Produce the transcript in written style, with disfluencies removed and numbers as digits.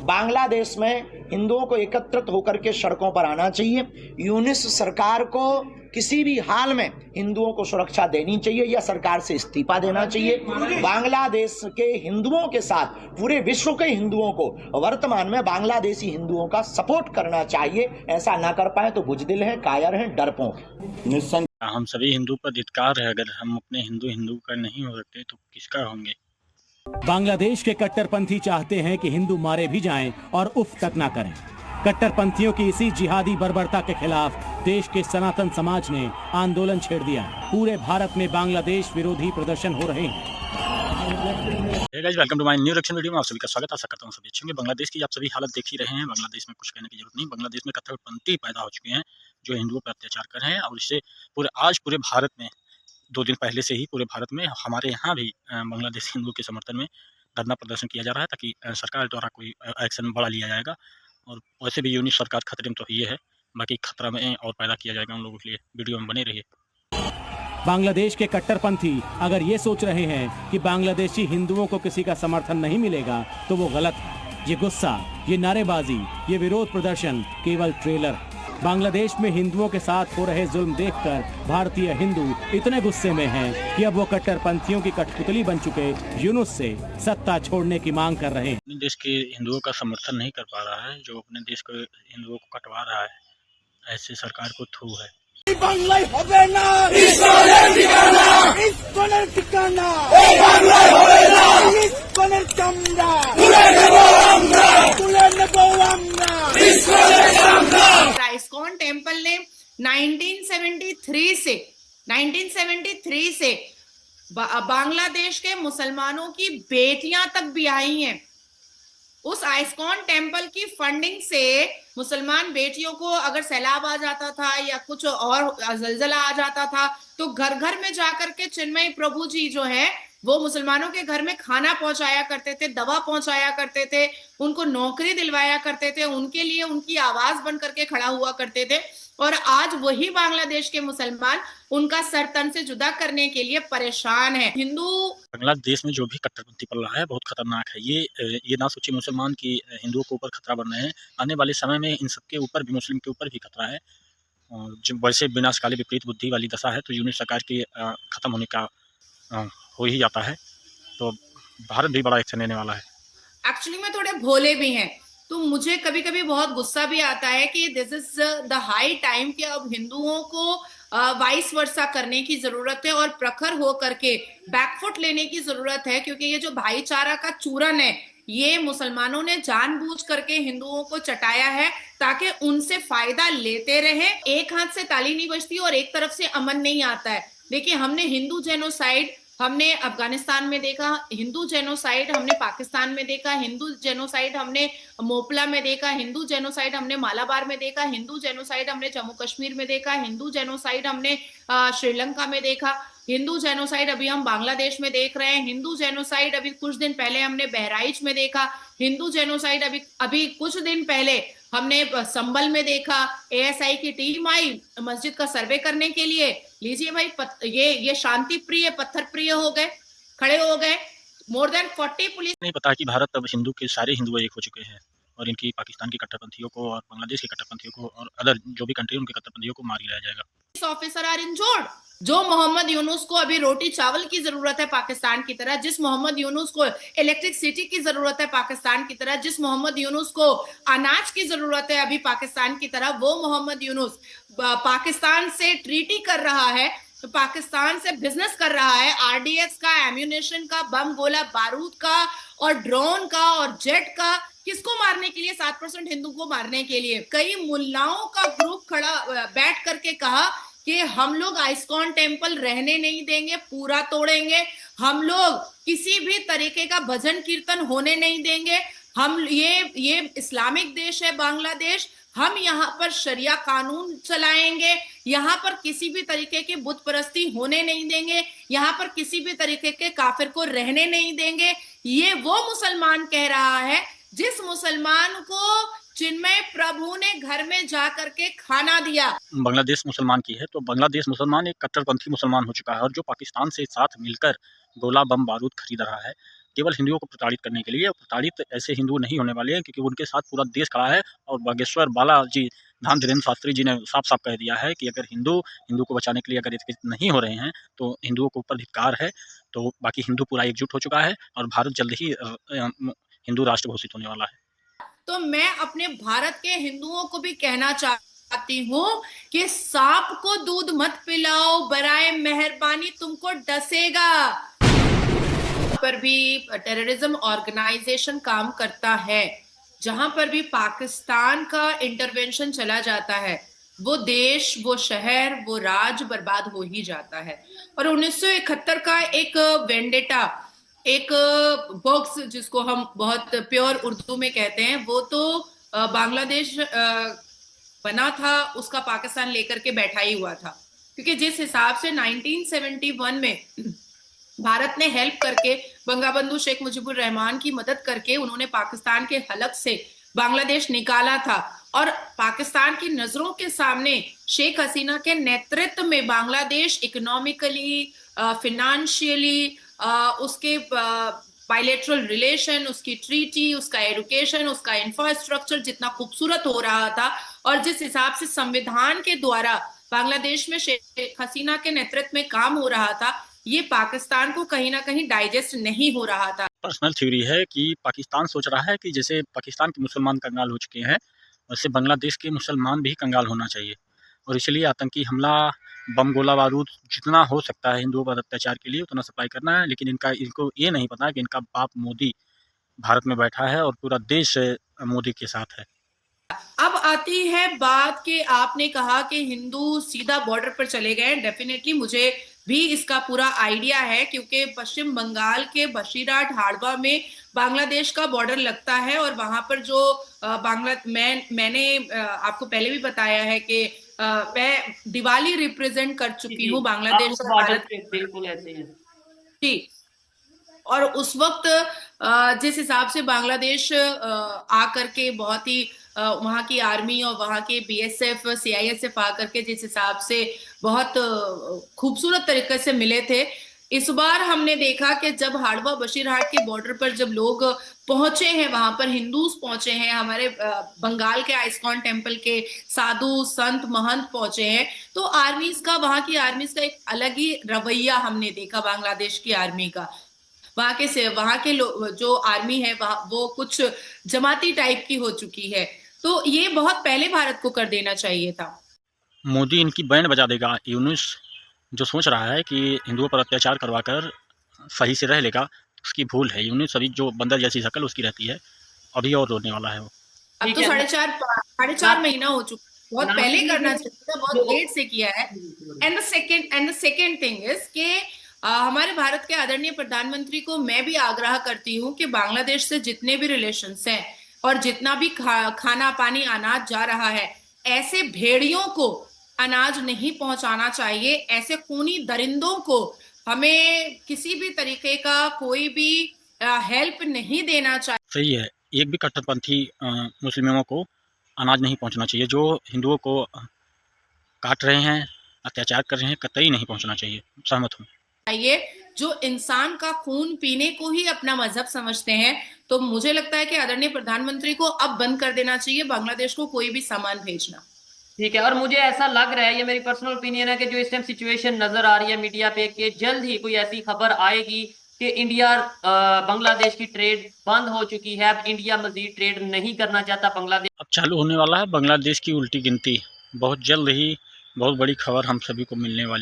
बांग्लादेश में हिंदुओं को एकत्रित होकर के सड़कों पर आना चाहिए। यूनिस सरकार को किसी भी हाल में हिंदुओं को सुरक्षा देनी चाहिए या सरकार से इस्तीफा देना चाहिए। बांग्लादेश के हिंदुओं के साथ पूरे विश्व के हिंदुओं को वर्तमान में बांग्लादेशी हिंदुओं का सपोर्ट करना चाहिए। ऐसा ना कर पाए तो बुजदिल हैं, कायर हैं, डरपोक। हम सभी हिंदू पर धिक्कार है। अगर हम अपने हिंदू का नहीं हो सकते तो किसका होंगे। बांग्लादेश के कट्टरपंथी चाहते हैं कि हिंदू मारे भी जाएं और उफ तक ना करें। कट्टरपंथियों की इसी जिहादी बर्बरता के खिलाफ देश के सनातन समाज ने आंदोलन छेड़ दिया। पूरे भारत में बांग्लादेश विरोधी प्रदर्शन हो रहे हैं। Welcome to my new reaction video में आप सभी का स्वागत। आशा करता हूं सभी अच्छे होंगे। बांग्लादेश की आप सभी हालत देख ही रहे हैं। बांग्लादेश में कुछ कहने की जरूरत नहीं। बांग्लादेश में कट्टरपंथी पैदा हो चुके हैं जो हिंदुओं पर अत्याचार कर रहे हैं और इससे पूरे भारत में 2 दिन पहले से ही पूरे भारत में हमारे यहाँ भी बांग्लादेश हिंदुओं के समर्थन में धरना प्रदर्शन किया जा रहा है ताकि सरकार द्वारा कोई एक्शन बड़ा लिया जाएगा। और वैसे भी यूनिट सरकार खतरे में तो ये है, बाकी खतरा में और पैदा किया जाएगा उन लोगों के लिए। वीडियो में बने रहिए। बांग्लादेश के कट्टरपंथी अगर ये सोच रहे हैं कि बांग्लादेशी हिंदुओं को किसी का समर्थन नहीं मिलेगा तो वो गलत है। ये गुस्सा, ये नारेबाजी, ये विरोध प्रदर्शन केवल ट्रेलर। बांग्लादेश में हिंदुओं के साथ हो रहे जुल्म देखकर भारतीय हिंदू इतने गुस्से में हैं कि अब वो कट्टरपंथियों की कठपुतली बन चुके यूनुस से सत्ता छोड़ने की मांग कर रहे हैं। अपने देश के हिंदुओं का समर्थन नहीं कर पा रहा है, जो अपने देश के हिंदुओं को कटवा रहा है, ऐसे सरकार को थू है। বাংলায় হবে না ইসকনের ঠিকানা ইসকনের চামড়া তুলে নেব আমরা इस्कॉन टेम्पल ने 1973 से बांग्लादेश के मुसलमानों की बेटियां तक भी आई हैं। उस आइस्कॉन टेम्पल की फंडिंग से मुसलमान बेटियों को अगर सैलाब आ जाता था या कुछ और जलजला आ जाता था तो घर घर में जाकर के चिन्मय प्रभु जी जो है वो मुसलमानों के घर में खाना पहुंचाया करते थे, दवा पहुंचाया करते थे, उनको नौकरी दिलवाया करते थे, उनके लिए उनकी आवाज बन करके खड़ा हुआ करते थे। और आज वही बांग्लादेश के मुसलमान उनका सर तन से जुदा करने के लिए परेशान है। हिंदू बांग्लादेश में जो भी कट्टरपंथी पल रहा है बहुत खतरनाक है। ये ना सोचिए मुसलमान की हिंदुओं के ऊपर खतरा बन रहे हैं। आने वाले समय में इन सबके ऊपर भी, मुस्लिम के ऊपर भी खतरा है। और जब वैसे विनाशकाली विपरीत बुद्धि वाली दशा है तो यूनिट सरकार की खत्म होने का हो ही जाता है, तो भारत भी बड़ा एक्शन लेने वाला है। एक्चुअली में थोड़े भोले भी हैं, तो मुझे कभी कभी बहुत गुस्सा भी आता है कि this is the high time कि अब हिंदुओं को वाइस वर्सा करने की जरूरत है और प्रखर हो करके बैकफुट लेने की जरूरत है, क्योंकि ये जो भाईचारा का चूरन है ये मुसलमानों ने जानबूझ करके हिंदुओं को चटाया है ताकि उनसे फायदा लेते रहे। एक हाथ से ताली नहीं बजती और एक तरफ से अमन नहीं आता है। देखिए, हमने हिंदू जेनोसाइड हमने अफगानिस्तान में देखा, हिंदू जेनोसाइड हमने पाकिस्तान में देखा, हिंदू जेनोसाइड हमने मोपला में देखा, हिंदू जेनोसाइड हमने मालाबार में देखा, हिंदू जेनोसाइड हमने जम्मू कश्मीर में देखा, हिंदू जेनोसाइड हमने श्रीलंका में देखा, हिंदू जेनोसाइड अभी हम बांग्लादेश में देख रहे हैं, हिंदू जेनोसाइड अभी कुछ दिन पहले हमने बहराइच में देखा, हिंदू जेनोसाइड अभी कुछ दिन पहले हमने संभल में देखा। एएसआई की टीम आई मस्जिद का सर्वे करने के लिए। लीजिए भाई, ये शांति प्रिय पत्थर प्रिय हो गए, खड़े हो गए। More than 40 police. नहीं पता कि भारत अब हिंदू के सारे हिंदू एक हो चुके हैं और इनकी पाकिस्तान के कट्टरपंथियों को और बांग्लादेश के कट्टरपंथियों को और अदर जो भी कंट्री उनके कट्टरपंथियों को मार गिराया जाएगा। Officer are injured. जो मोहम्मद यूनुस को अभी रोटी चावल की जरूरत है पाकिस्तान की तरह, जिस मोहम्मद यूनुस को इलेक्ट्रिसिटी की जरूरत है पाकिस्तान की तरह, जिस मोहम्मद यूनुस को अनाज की जरूरत है अभी पाकिस्तान की तरह, वो मोहम्मद यूनुस पाकिस्तान से ट्रीटी कर रहा है, तो पाकिस्तान से बिजनेस कर रहा है। आरडीएक्स का, एम्यूनेशन का, बम गोला बारूद का और ड्रोन का और जेट का। किसको मारने के लिए? 7% हिंदू को मारने के लिए। कई मुल्लाओं का ग्रुप खड़ा बैठ करके कहा कि हम लोग आइस्कॉन टेम्पल रहने नहीं देंगे, पूरा तोड़ेंगे। हम लोग किसी भी तरीके का भजन कीर्तन होने नहीं देंगे। हम ये इस्लामिक देश है बांग्लादेश, हम यहाँ पर शरिया कानून चलाएंगे, यहाँ पर किसी भी तरीके की बुत परस्ती होने नहीं देंगे, यहाँ पर किसी भी तरीके के काफिर को रहने नहीं देंगे। ये वो मुसलमान कह रहा है जिस मुसलमान को चिन्मय प्रभु ने घर में जा करके खाना दिया। बांग्लादेश मुसलमान की है तो बांग्लादेश मुसलमान एक कट्टरपंथी मुसलमान हो चुका है और जो पाकिस्तान से साथ मिलकर गोला बम बारूद खरीद रहा है केवल हिंदुओं को प्रताड़ित करने के लिए। प्रताड़ित ऐसे हिंदू नहीं होने वाले हैं, क्योंकि उनके साथ पूरा देश खड़ा है। और बागेश्वर बालाजी धाम धीरेन्द्र शास्त्री जी ने साफ साफ कह दिया है कि अगर हिंदू को बचाने के लिए अगर एकजुट नहीं हो रहे हैं तो हिंदुओं के ऊपर धिक्कार है। तो बाकी हिंदू पूरा एकजुट हो चुका है और भारत जल्द ही हिंदू राष्ट्र घोषित होने वाला है। तो मैं अपने भारत के हिंदुओं को भी कहना चाहती हूँ कि सांप को दूध मत पिलाओ, बराए मेहरबानी तुमको डसेगा। पर भी टेररिज्म ऑर्गेनाइजेशन काम करता है, जहां पर भी पाकिस्तान का इंटरवेंशन चला जाता है, वो देश, वो शहर, वो राज्य बर्बाद हो ही जाता है। और 1971 का एक वेंडेटा, एक बॉक्स जिसको हम बहुत प्योर उर्दू में कहते हैं, वो तो बांग्लादेश बना था, उसका पाकिस्तान लेकर के बैठा ही हुआ था। क्योंकि जिस हिसाब से 1971 में भारत ने हेल्प करके, बंगाबंधु शेख मुजीबुर रहमान की मदद करके उन्होंने पाकिस्तान के हलक से बांग्लादेश निकाला था, और पाकिस्तान की नजरों के सामने शेख हसीना के नेतृत्व में बांग्लादेश इकोनॉमिकली, फिनेंशियली, उसके बायलैटरल रिलेशन, उसकी ट्रीटी, उसका एजुकेशन, उसका इंफ्रास्ट्रक्चर जितना खूबसूरत हो रहा था, और जिस हिसाब से संविधान के द्वारा बांग्लादेश में शेख हसीना के नेतृत्व में काम हो रहा था, ये पाकिस्तान को कहीं ना कहीं डाइजेस्ट नहीं हो रहा था। पर्सनल थ्योरी है कि पाकिस्तान सोच रहा है कि जैसे पाकिस्तान के मुसलमान कंगाल हो चुके हैं, वैसे बांग्लादेश के मुसलमान भी कंगाल होना चाहिए। और इसलिए आतंकी हमला, बम, गोला बारूद जितना हो सकता है हिंदुओं पर अत्याचार के लिए उतना सप्लाई करना है। लेकिन इनको ये नहीं पता कि इनका बाप मोदी भारत में बैठा है और पूरा देश मोदी के साथ है। अब आती है बात कि आपने कहा कि हिंदू सीधा बॉर्डर पर चले गए। डेफिनेटली मुझे भी इसका पूरा आइडिया है, क्योंकि पश्चिम बंगाल के बशीरहाट हाड़वा में बांग्लादेश का बॉर्डर लगता है, और वहां पर जो मैंने आपको पहले भी बताया है कि मैं दिवाली रिप्रेजेंट कर चुकी हूँ बांग्लादेश से भारत। बिल्कुल ऐसे ही जी। और उस वक्त जिस हिसाब से बांग्लादेश आकर के बहुत ही वहां की आर्मी और वहां के बीएसएफ, सीआईएसएफ आकर के जिस हिसाब से बहुत खूबसूरत तरीके से मिले थे, इस बार हमने देखा कि जब हाड़वा बशीरहाट के बॉर्डर पर जब लोग पहुंचे हैं, वहां पर हिंदूज पहुंचे हैं, हमारे बंगाल के आइस्कॉन टेम्पल के साधु संत महंत पहुंचे हैं, तो आर्मीज का, वहां की आर्मीज का एक अलग ही रवैया हमने देखा बांग्लादेश की आर्मी का। वहां के जो आर्मी है वो कुछ जमाती टाइप की हो चुकी है। तो ये बहुत पहले भारत को कर देना चाहिए था। मोदी इनकी बैंड बजा देगा। यूनुस जो सोच रहा है कि हिंदुओं पर अत्याचार करवाकर सही से रह लेगा, उसकी भूल है। यूनुस अभी जो बंदर जैसी शक्ल उसकी रहती है, अभी और रोने वाला है वो। अब तो साढ़े चार महीना हो चुका, बहुत पहले करना चाहिए था, बहुत लेट से किया है। And the second thing is कि हमारे भारत के आदरणीय प्रधानमंत्री को मैं भी आग्रह करती हूँ कि बांग्लादेश से जितने भी रिलेशंस हैं और जितना भी खाना पानी अनाज जा रहा है, ऐसे भेड़ियों को अनाज नहीं पहुंचाना चाहिए। ऐसे खूनी दरिंदों को हमें किसी भी तरीके का कोई भी हेल्प नहीं देना चाहिए। सही है, एक भी कट्टरपंथी मुस्लिमों को अनाज नहीं पहुंचना चाहिए। जो हिंदुओं को काट रहे हैं, अत्याचार कर रहे हैं, कतई नहीं पहुंचना चाहिए। सहमत हूँ। जो इंसान का खून पीने को ही अपना मजहब समझते हैं, तो मुझे लगता है कि आदरणीय प्रधानमंत्री को अब बंद कर देना चाहिए बांग्लादेश को कोई भी सामान भेजना। ठीक है, और मुझे ऐसा लग रहा है, ये मेरी पर्सनल ओपिनियन है, कि जो इस टाइम सिचुएशन नजर आ रही है मीडिया पे, कि जल्द ही कोई ऐसी खबर आएगी कि इंडिया बांग्लादेश की ट्रेड बंद हो चुकी है, अब इंडिया मजीद ट्रेड नहीं करना चाहता बांग्लादेश। अब चालू होने वाला है बांग्लादेश की उल्टी गिनती। बहुत जल्द ही बहुत बड़ी खबर हम सभी को मिलने वाली।